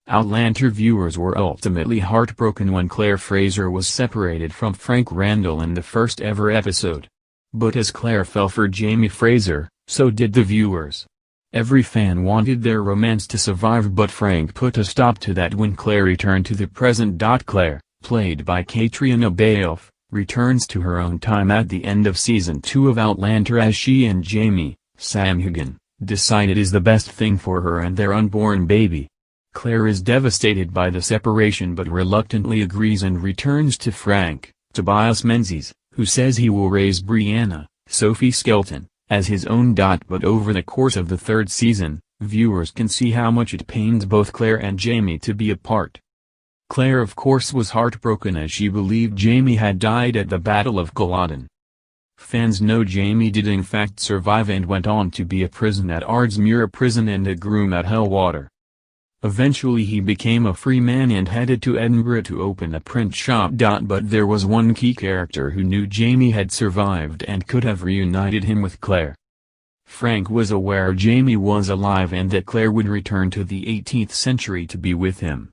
Outlander viewers were ultimately heartbroken when Claire Fraser was separated from Frank Randall in the first ever episode. But as Claire fell for Jamie Fraser, so did the viewers. Every fan wanted their romance to survive, but Frank put a stop to that when Claire returned to the present. Claire, played by Katrina Balfe, returns to her own time at the end of season 2 of Outlander as she and Jamie, Sam Hagan, decide it is the best thing for her and their unborn baby. Claire is devastated by the separation but reluctantly agrees and returns to Frank, Tobias Menzies, who says he will raise Brianna, Sophie Skelton, as his own. But over the course of the third season, viewers can see how much it pains both Claire and Jamie to be apart. Claire of course was heartbroken as she believed Jamie had died at the Battle of Culloden. Fans know Jamie did in fact survive and went on to be a prison at Ardsmuir Prison and a groom at Hellwater. Eventually he became a free man and headed to Edinburgh to open a print shop. But there was one key character who knew Jamie had survived and could have reunited him with Claire. Frank was aware Jamie was alive and that Claire would return to the 18th century to be with him.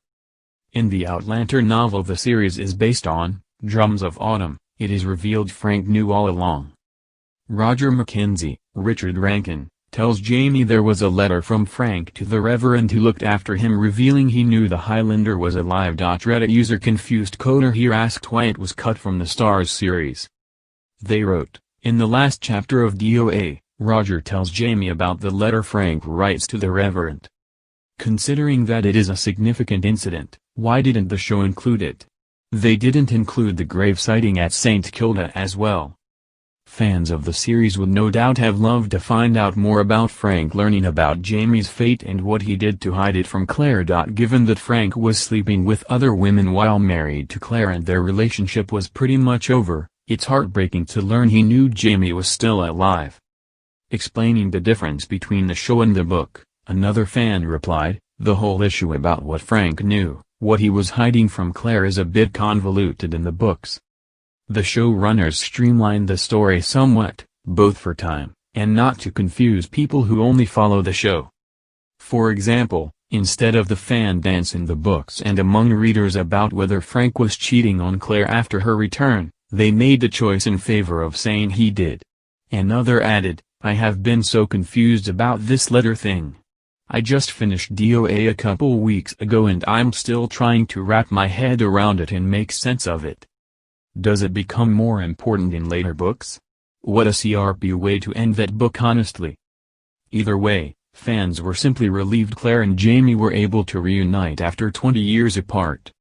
In the Outlander novel the series is based on, Drums of Autumn, it is revealed Frank knew all along. Roger Mackenzie, Richard Rankin, tells Jamie there was a letter from Frank to the Reverend who looked after him revealing he knew the Highlander was alive. Reddit user Confused Coder here asked why it was cut from the Starz series. They wrote, in the last chapter of DOA, Roger tells Jamie about the letter Frank writes to the Reverend. Considering that it is a significant incident, why didn't the show include it? They didn't include the grave sighting at St. Kilda as well. Fans of the series would no doubt have loved to find out more about Frank learning about Jamie's fate and what he did to hide it from Claire. Given that Frank was sleeping with other women while married to Claire and their relationship was pretty much over, it's heartbreaking to learn he knew Jamie was still alive. Explaining the difference between the show and the book, another fan replied, the whole issue about what Frank knew, what he was hiding from Claire is a bit convoluted in the books. The showrunners streamlined the story somewhat, both for time, and not to confuse people who only follow the show. For example, instead of the fan dance in the books and among readers about whether Frank was cheating on Claire after her return, they made the choice in favor of saying he did. Another added, I have been so confused about this letter thing. I just finished DOA a couple weeks ago and I'm still trying to wrap my head around it and make sense of it. Does it become more important in later books? What a CRP way to end that book honestly. Either way, fans were simply relieved Claire and Jamie were able to reunite after 20 years apart.